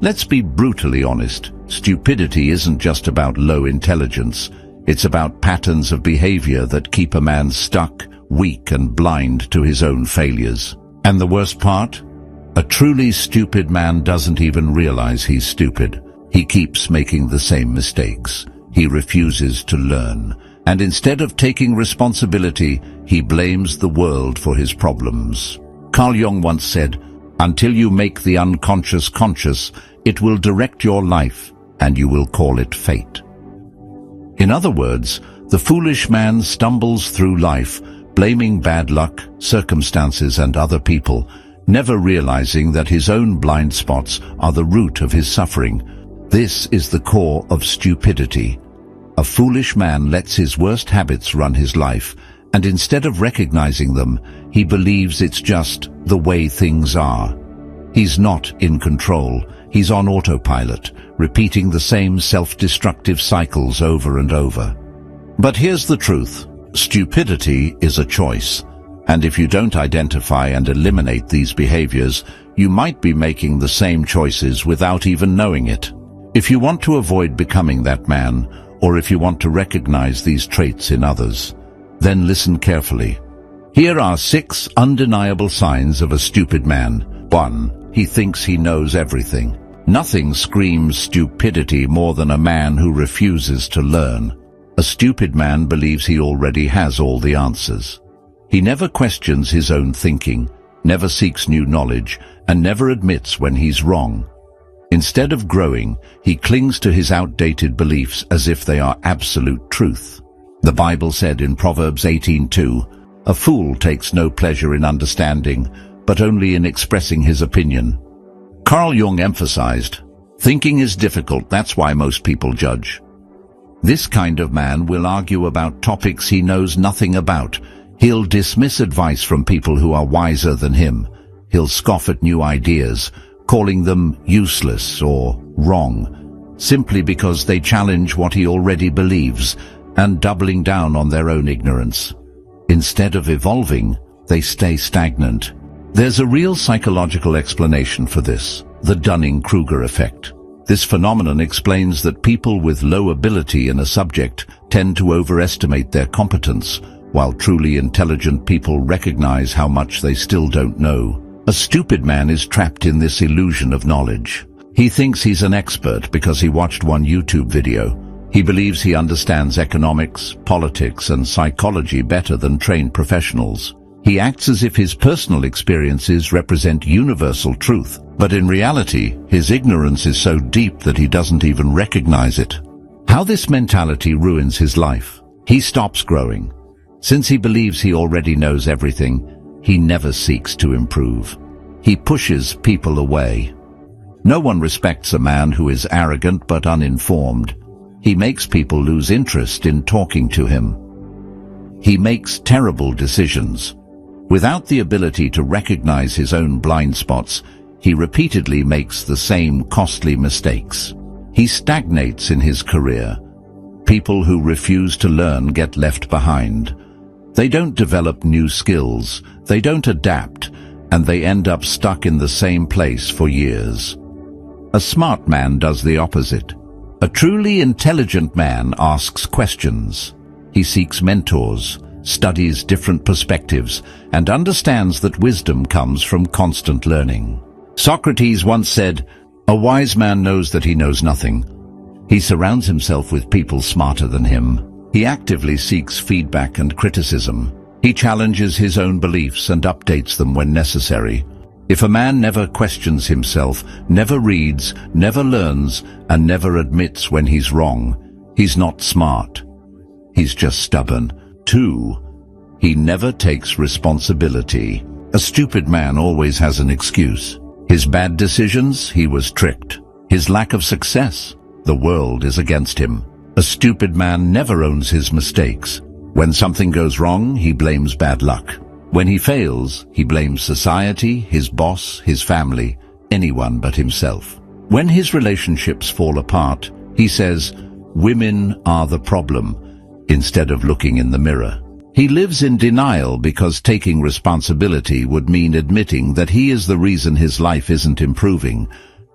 Let's be brutally honest. Stupidity isn't just about low intelligence. It's about patterns of behavior that keep a man stuck, weak and blind to his own failures. And the worst part? A truly stupid man doesn't even realize he's stupid. He keeps making the same mistakes. He refuses to learn. And instead of taking responsibility, he blames the world for his problems. Carl Jung once said, "Until you make the unconscious conscious, it will direct your life, and you will call it fate." In other words, the foolish man stumbles through life, blaming bad luck, circumstances and other people, never realizing that his own blind spots are the root of his suffering. This is the core of stupidity. A foolish man lets his worst habits run his life, and instead of recognizing them, he believes it's just the way things are. He's not in control. He's on autopilot, repeating the same self-destructive cycles over and over. But here's the truth. Stupidity is a choice. And if you don't identify and eliminate these behaviors, you might be making the same choices without even knowing it. If you want to avoid becoming that man, or if you want to recognize these traits in others, then listen carefully. Here are 6 undeniable signs of a stupid man. 1. He thinks he knows everything. Nothing screams stupidity more than a man who refuses to learn. A stupid man believes he already has all the answers. He never questions his own thinking, never seeks new knowledge, and never admits when he's wrong. Instead of growing, he clings to his outdated beliefs as if they are absolute truth. The Bible said in Proverbs 18:2, "A fool takes no pleasure in understanding, but only in expressing his opinion." Carl Jung emphasized, thinking is difficult, that's why most people judge. This kind of man will argue about topics he knows nothing about. He'll dismiss advice from people who are wiser than him. He'll scoff at new ideas, calling them useless or wrong, simply because they challenge what he already believes, and doubling down on their own ignorance. Instead of evolving, they stay stagnant. There's a real psychological explanation for this, the Dunning-Kruger effect. This phenomenon explains that people with low ability in a subject tend to overestimate their competence, while truly intelligent people recognize how much they still don't know. A stupid man is trapped in this illusion of knowledge. He thinks he's an expert because he watched one YouTube video. He believes he understands economics, politics, and psychology better than trained professionals. He acts as if his personal experiences represent universal truth, but in reality, his ignorance is so deep that he doesn't even recognize it. How this mentality ruins his life. He stops growing. Since he believes he already knows everything, he never seeks to improve. He pushes people away. No one respects a man who is arrogant but uninformed. He makes people lose interest in talking to him. He makes terrible decisions. Without the ability to recognize his own blind spots, he repeatedly makes the same costly mistakes. He stagnates in his career. People who refuse to learn get left behind. They don't develop new skills, they don't adapt, and they end up stuck in the same place for years. A smart man does the opposite. A truly intelligent man asks questions. He seeks mentors, studies different perspectives, and understands that wisdom comes from constant learning. Socrates once said, "A wise man knows that he knows nothing." He surrounds himself with people smarter than him. He actively seeks feedback and criticism. He challenges his own beliefs and updates them when necessary. If a man never questions himself, never reads, never learns, and never admits when he's wrong, he's not smart. He's just stubborn. 2. He never takes responsibility. A stupid man always has an excuse. His bad decisions, he was tricked. His lack of success, the world is against him. A stupid man never owns his mistakes. When something goes wrong, he blames bad luck. When he fails, he blames society, his boss, his family, anyone but himself. When his relationships fall apart, he says, "Women are the problem," instead of looking in the mirror. He lives in denial because taking responsibility would mean admitting that he is the reason his life isn't improving,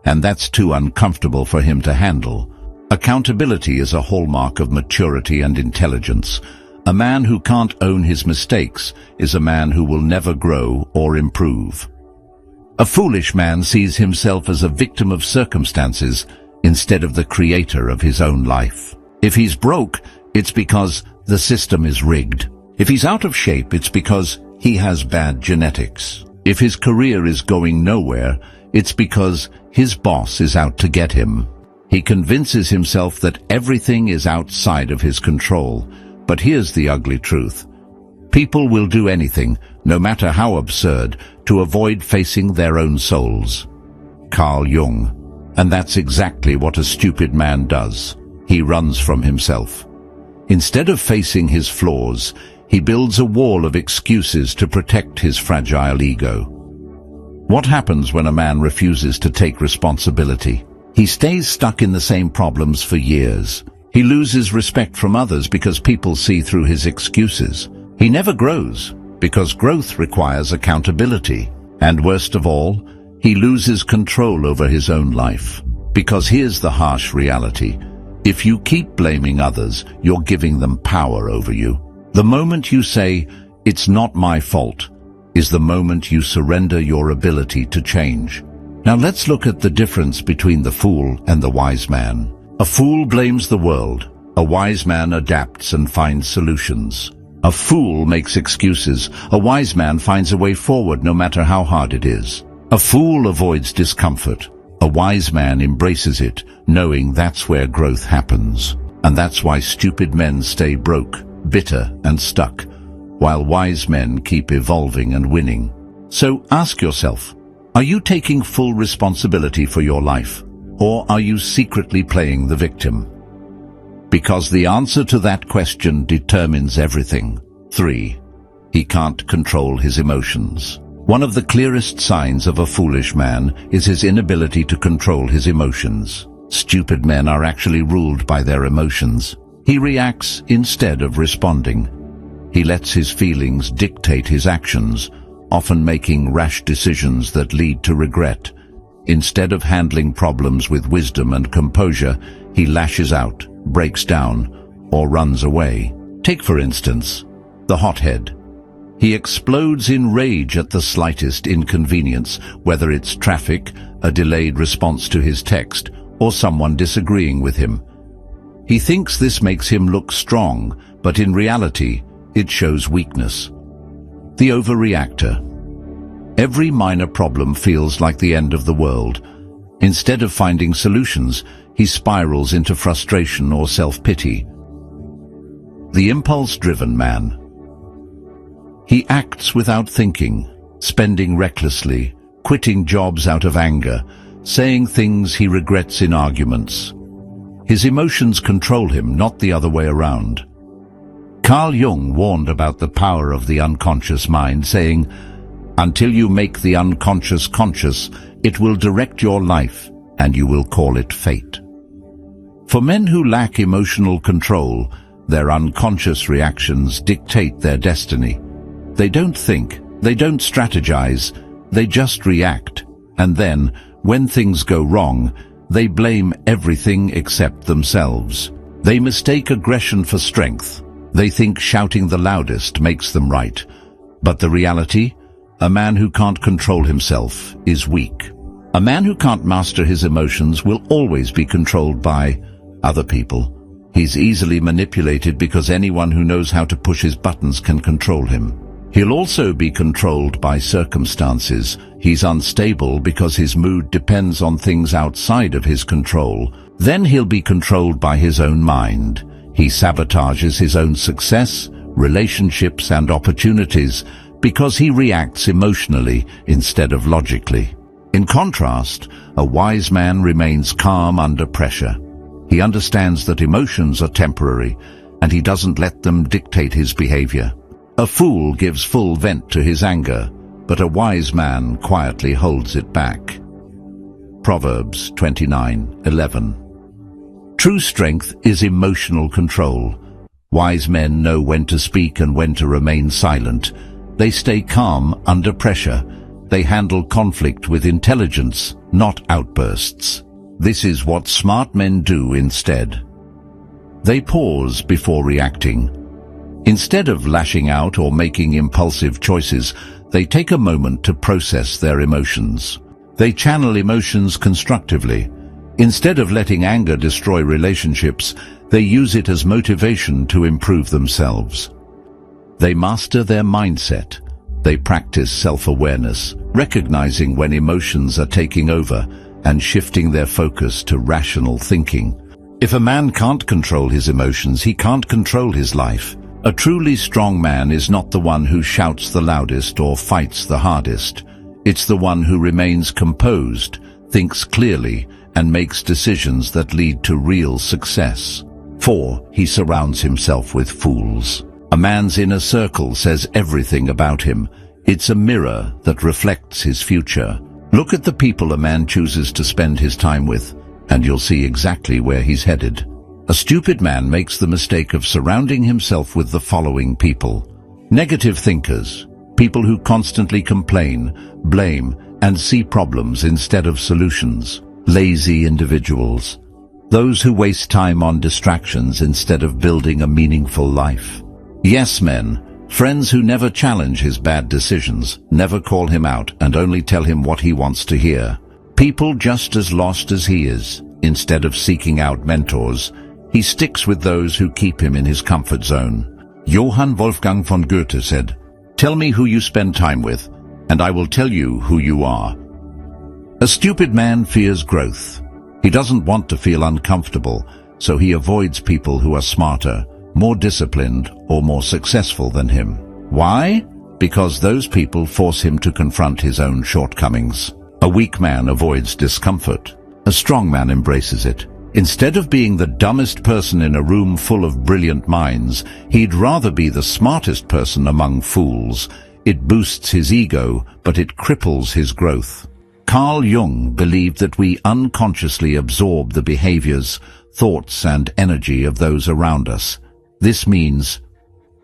and that's too uncomfortable for him to handle. Accountability is a hallmark of maturity and intelligence. A man who can't own his mistakes is a man who will never grow or improve. A foolish man sees himself as a victim of circumstances instead of the creator of his own life. If he's broke, it's because the system is rigged. If he's out of shape, it's because he has bad genetics. If his career is going nowhere, it's because his boss is out to get him. He convinces himself that everything is outside of his control. But here's the ugly truth. People will do anything, no matter how absurd, to avoid facing their own souls. Carl Jung. And that's exactly what a stupid man does. He runs from himself. Instead of facing his flaws, he builds a wall of excuses to protect his fragile ego. What happens when a man refuses to take responsibility? He stays stuck in the same problems for years. He loses respect from others because people see through his excuses. He never grows because growth requires accountability. And worst of all, he loses control over his own life. Because here's the harsh reality. If you keep blaming others, you're giving them power over you. The moment you say, "It's not my fault," is the moment you surrender your ability to change. Now let's look at the difference between the fool and the wise man. A fool blames the world. A wise man adapts and finds solutions. A fool makes excuses. A wise man finds a way forward no matter how hard it is. A fool avoids discomfort. A wise man embraces it, knowing that's where growth happens. And that's why stupid men stay broke, bitter and stuck, while wise men keep evolving and winning. So ask yourself, are you taking full responsibility for your life? Or are you secretly playing the victim? Because the answer to that question determines everything. 3. He can't control his emotions. One of the clearest signs of a foolish man is his inability to control his emotions. Stupid men are actually ruled by their emotions. He reacts instead of responding. He lets his feelings dictate his actions, often making rash decisions that lead to regret. Instead of handling problems with wisdom and composure, he lashes out, breaks down, or runs away. Take, for instance, the hothead. He explodes in rage at the slightest inconvenience, whether it's traffic, a delayed response to his text, or someone disagreeing with him. He thinks this makes him look strong, but in reality, it shows weakness. The overreactor. Every minor problem feels like the end of the world. Instead of finding solutions, he spirals into frustration or self-pity. The impulse-driven man. He acts without thinking, spending recklessly, quitting jobs out of anger, saying things he regrets in arguments. His emotions control him, not the other way around. Carl Jung warned about the power of the unconscious mind, saying, "Until you make the unconscious conscious, it will direct your life, and you will call it fate." For men who lack emotional control, their unconscious reactions dictate their destiny. They don't think, they don't strategize, they just react. And then, when things go wrong, they blame everything except themselves. They mistake aggression for strength. They think shouting the loudest makes them right. But the reality? A man who can't control himself is weak. A man who can't master his emotions will always be controlled by other people. He's easily manipulated because anyone who knows how to push his buttons can control him. He'll also be controlled by circumstances. He's unstable because his mood depends on things outside of his control. Then he'll be controlled by his own mind. He sabotages his own success, relationships and opportunities because he reacts emotionally instead of logically. In contrast, a wise man remains calm under pressure. He understands that emotions are temporary, and he doesn't let them dictate his behavior. A fool gives full vent to his anger, but a wise man quietly holds it back. Proverbs 29:11. True strength is emotional control. Wise men know when to speak and when to remain silent. They stay calm under pressure. They handle conflict with intelligence, not outbursts. This is what smart men do instead. They pause before reacting. Instead of lashing out or making impulsive choices, they take a moment to process their emotions. They channel emotions constructively. Instead of letting anger destroy relationships, they use it as motivation to improve themselves. They master their mindset. They practice self-awareness, recognizing when emotions are taking over and shifting their focus to rational thinking. If a man can't control his emotions, he can't control his life. A truly strong man is not the one who shouts the loudest or fights the hardest. It's the one who remains composed, thinks clearly, and makes decisions that lead to real success. 4. He surrounds himself with fools. A man's inner circle says everything about him. It's a mirror that reflects his future. Look at the people a man chooses to spend his time with, and you'll see exactly where he's headed. A stupid man makes the mistake of surrounding himself with the following people. Negative thinkers, people who constantly complain, blame, and see problems instead of solutions. Lazy individuals, those who waste time on distractions instead of building a meaningful life. Yes men, friends who never challenge his bad decisions, never call him out and only tell him what he wants to hear. People just as lost as he is. Instead of seeking out mentors, he sticks with those who keep him in his comfort zone. Johann Wolfgang von Goethe said, "Tell me who you spend time with, and I will tell you who you are." A stupid man fears growth. He doesn't want to feel uncomfortable, so he avoids people who are smarter, more disciplined, or more successful than him. Why? Because those people force him to confront his own shortcomings. A weak man avoids discomfort. A strong man embraces it. Instead of being the dumbest person in a room full of brilliant minds, he'd rather be the smartest person among fools. It boosts his ego, but it cripples his growth. Carl Jung believed that we unconsciously absorb the behaviors, thoughts, and energy of those around us. This means,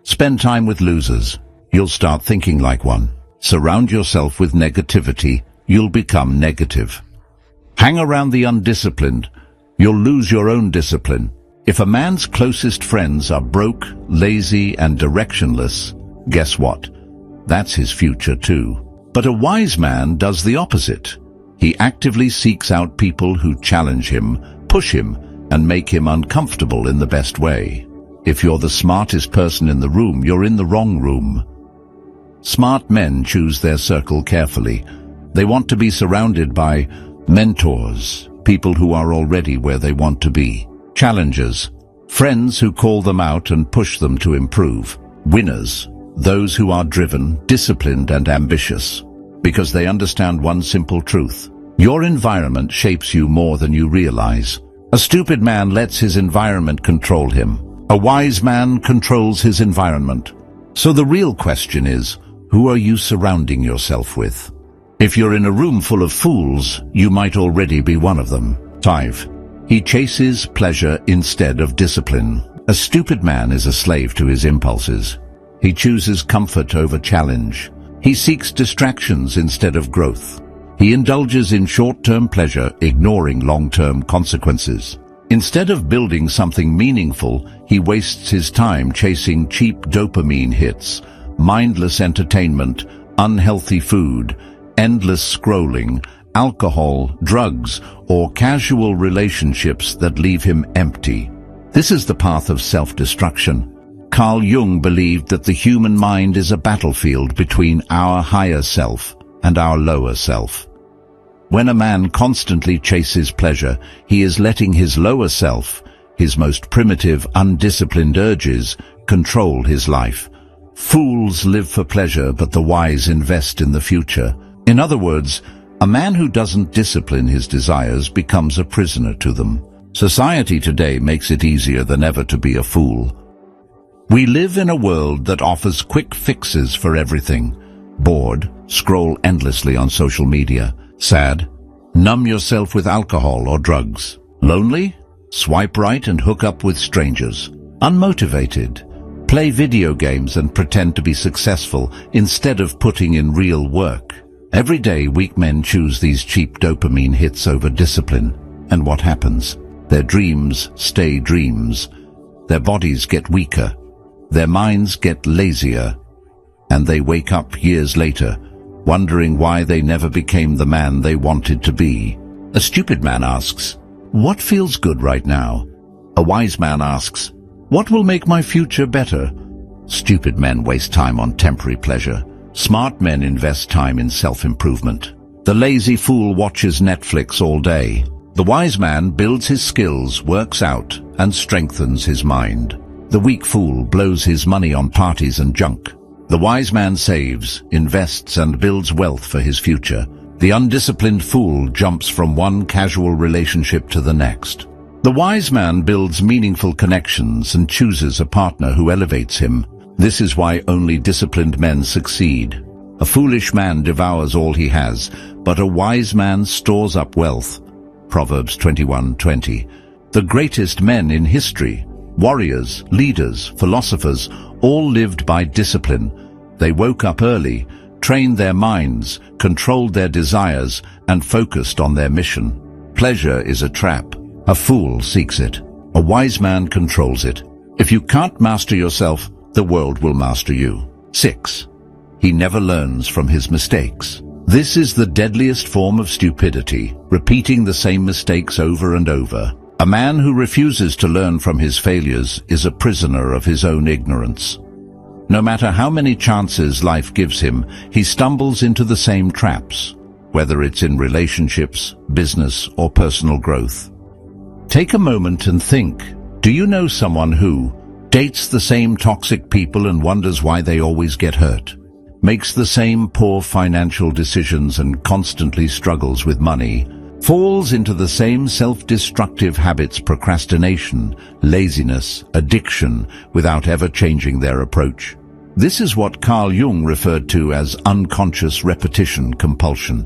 spend time with losers. You'll start thinking like one. Surround yourself with negativity. You'll become negative. Hang around the undisciplined. You'll lose your own discipline. If a man's closest friends are broke, lazy, and directionless, guess what? That's his future too. But a wise man does the opposite. He actively seeks out people who challenge him, push him, and make him uncomfortable in the best way. If you're the smartest person in the room, you're in the wrong room. Smart men choose their circle carefully. They want to be surrounded by mentors, people who are already where they want to be. Challengers, friends who call them out and push them to improve. Winners, those who are driven, disciplined, and ambitious, because they understand one simple truth. Your environment shapes you more than you realize. A stupid man lets his environment control him. A wise man controls his environment. So the real question is, who are you surrounding yourself with? If you're in a room full of fools, you might already be one of them. 5. He chases pleasure instead of discipline. A stupid man is a slave to his impulses. He chooses comfort over challenge. He seeks distractions instead of growth. He indulges in short-term pleasure, ignoring long-term consequences. Instead of building something meaningful, he wastes his time chasing cheap dopamine hits, mindless entertainment, unhealthy food, endless scrolling, alcohol, drugs, or casual relationships that leave him empty. This is the path of self-destruction. Carl Jung believed that the human mind is a battlefield between our higher self and our lower self. When a man constantly chases pleasure, he is letting his lower self, his most primitive, undisciplined urges, control his life. Fools live for pleasure, but the wise invest in the future. In other words, a man who doesn't discipline his desires becomes a prisoner to them. Society today makes it easier than ever to be a fool. We live in a world that offers quick fixes for everything. Bored, scroll endlessly on social media. Sad, numb yourself with alcohol or drugs. Lonely? Swipe right and hook up with strangers. Unmotivated? Play video games and pretend to be successful instead of putting in real work. Every day, weak men choose these cheap dopamine hits over discipline. And what happens? Their dreams stay dreams. Their bodies get weaker. Their minds get lazier. And they wake up years later, wondering why they never became the man they wanted to be. A stupid man asks, "What feels good right now?" A wise man asks, "What will make my future better?" Stupid men waste time on temporary pleasure. Smart men invest time in self-improvement. The lazy fool watches Netflix all day. The wise man builds his skills, works out, and strengthens his mind. The weak fool blows his money on parties and junk. The wise man saves, invests, and builds wealth for his future. The undisciplined fool jumps from one casual relationship to the next. The wise man builds meaningful connections and chooses a partner who elevates him. This is why only disciplined men succeed. A foolish man devours all he has, but a wise man stores up wealth. Proverbs 21:20. The greatest men in history, warriors, leaders, philosophers, all lived by discipline. They woke up early, trained their minds, controlled their desires, and focused on their mission. Pleasure is a trap. A fool seeks it. A wise man controls it. If you can't master yourself, the world will master you. 6. He never learns from his mistakes. This is the deadliest form of stupidity, repeating the same mistakes over and over. A man who refuses to learn from his failures is a prisoner of his own ignorance. No matter how many chances life gives him, he stumbles into the same traps, whether it's in relationships, business, or personal growth. Take a moment and think, do you know someone who dates the same toxic people and wonders why they always get hurt? Makes the same poor financial decisions and constantly struggles with money? Falls into the same self-destructive habits, procrastination, laziness, addiction, without ever changing their approach? This is what Carl Jung referred to as unconscious repetition compulsion,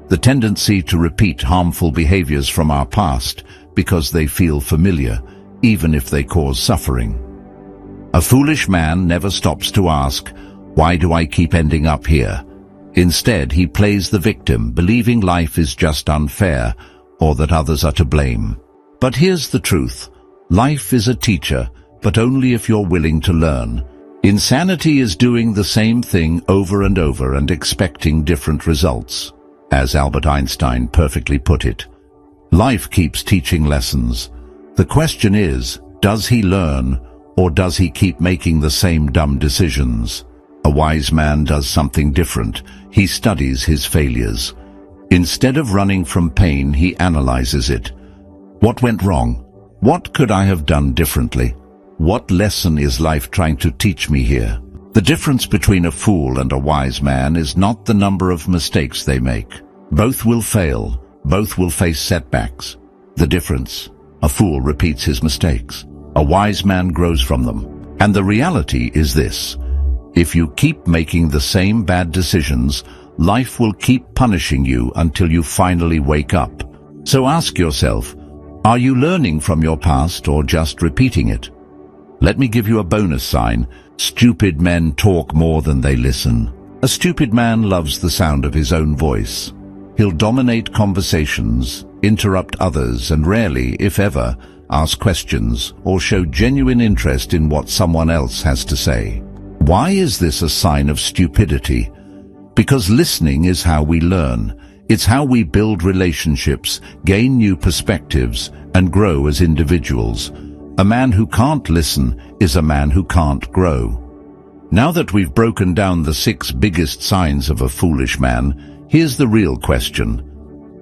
the tendency to repeat harmful behaviors from our past because they feel familiar, even if they cause suffering. A foolish man never stops to ask, "Why do I keep ending up here?" Instead, he plays the victim, believing life is just unfair or that others are to blame. But here's the truth. Life is a teacher, but only if you're willing to learn. Insanity is doing the same thing over and over and expecting different results. As Albert Einstein perfectly put it, life keeps teaching lessons. The question is, does he learn, or does he keep making the same dumb decisions? A wise man does something different. He studies his failures. Instead of running from pain, he analyzes it. What went wrong? What could I have done differently? What lesson is life trying to teach me here? The difference between a fool and a wise man is not the number of mistakes they make. Both will fail. Both will face setbacks. The difference: a fool repeats his mistakes. A wise man grows from them. And the reality is this: if you keep making the same bad decisions, life will keep punishing you until you finally wake up. So ask yourself, are you learning from your past or just repeating it? Let me give you a bonus sign. Stupid men talk more than they listen. A stupid man loves the sound of his own voice. He'll dominate conversations, interrupt others, and rarely, if ever, ask questions or show genuine interest in what someone else has to say. Why is this a sign of stupidity? Because listening is how we learn. It's how we build relationships, gain new perspectives, and grow as individuals. A man who can't listen is a man who can't grow. Now that we've broken down the 6 biggest signs of a foolish man, here's the real question.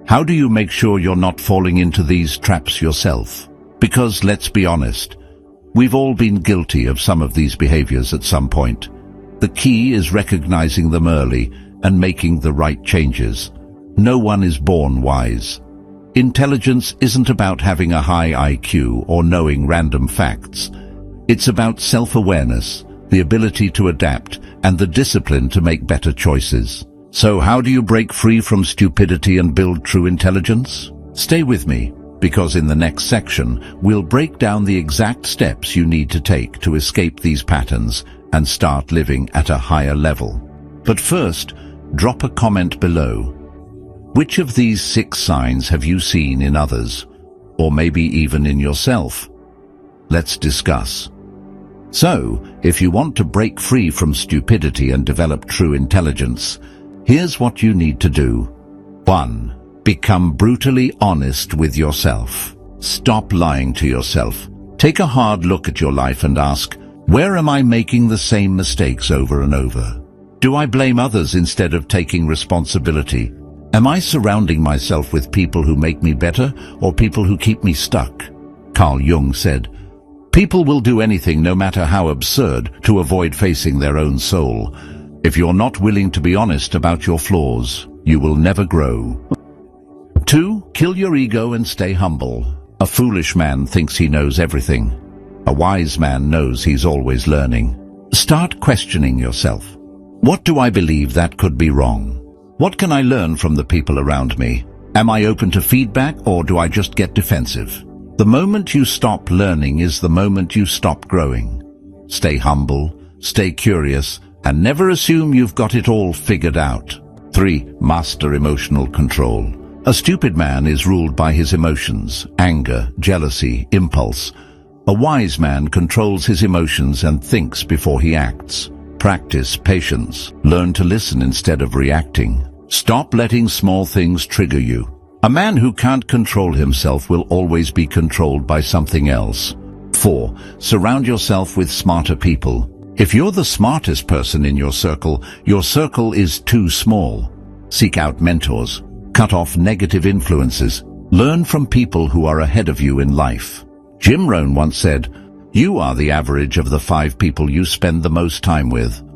How do you make sure you're not falling into these traps yourself? Because let's be honest, we've all been guilty of some of these behaviors at some point. The key is recognizing them early and making the right changes. No one is born wise. Intelligence isn't about having a high IQ or knowing random facts. It's about self-awareness, the ability to adapt, and the discipline to make better choices. So how do you break free from stupidity and build true intelligence? Stay with me, because in the next section, we'll break down the exact steps you need to take to escape these patterns and start living at a higher level. But first, drop a comment below. Which of these 6 signs have you seen in others, or maybe even in yourself? Let's discuss. So, if you want to break free from stupidity and develop true intelligence, here's what you need to do. 1. Become brutally honest with yourself. Stop lying to yourself. Take a hard look at your life and ask, where am I making the same mistakes over and over? Do I blame others instead of taking responsibility? Am I surrounding myself with people who make me better or people who keep me stuck? Carl Jung said, people will do anything, no matter how absurd, to avoid facing their own soul. If you're not willing to be honest about your flaws, you will never grow. 2. Kill your ego and stay humble. A foolish man thinks he knows everything. A wise man knows he's always learning. Start questioning yourself. What do I believe that could be wrong? What can I learn from the people around me? Am I open to feedback, or do I just get defensive? The moment you stop learning is the moment you stop growing. Stay humble, stay curious, and never assume you've got it all figured out. 3. Master emotional control. A stupid man is ruled by his emotions, anger, jealousy, impulse. A wise man controls his emotions and thinks before he acts. Practice patience. Learn to listen instead of reacting. Stop letting small things trigger you. A man who can't control himself will always be controlled by something else. 4. Surround yourself with smarter people. If you're the smartest person in your circle is too small. Seek out mentors. Cut off negative influences. Learn from people who are ahead of you in life. Jim Rohn once said, you are the average of the 5 people you spend the most time with.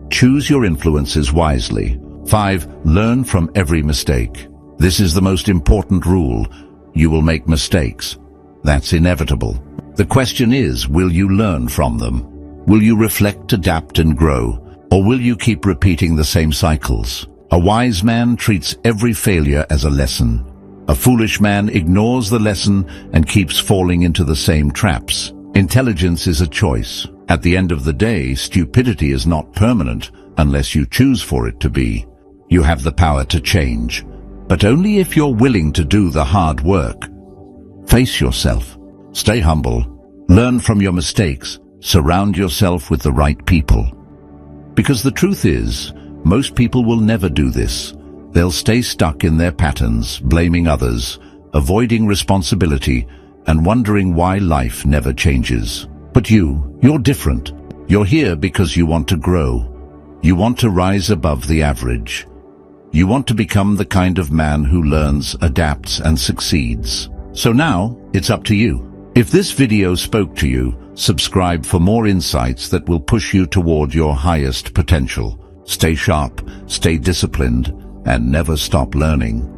Choose your influences wisely. 5. Learn from every mistake. This is the most important rule. You will make mistakes. That's inevitable. The question is, will you learn from them? Will you reflect, adapt, and grow? Or will you keep repeating the same cycles? A wise man treats every failure as a lesson. A foolish man ignores the lesson and keeps falling into the same traps. Intelligence is a choice. At the end of the day, stupidity is not permanent unless you choose for it to be. You have the power to change, but only if you're willing to do the hard work. Face yourself. Stay humble. Learn from your mistakes. Surround yourself with the right people. Because the truth is, most people will never do this. They'll stay stuck in their patterns, blaming others, avoiding responsibility, and wondering why life never changes. But you're different. You're here because you want to grow. You want to rise above the average. You want to become the kind of man who learns, adapts, and succeeds. So now, it's up to you. If this video spoke to you, subscribe for more insights that will push you toward your highest potential. Stay sharp, stay disciplined, and never stop learning.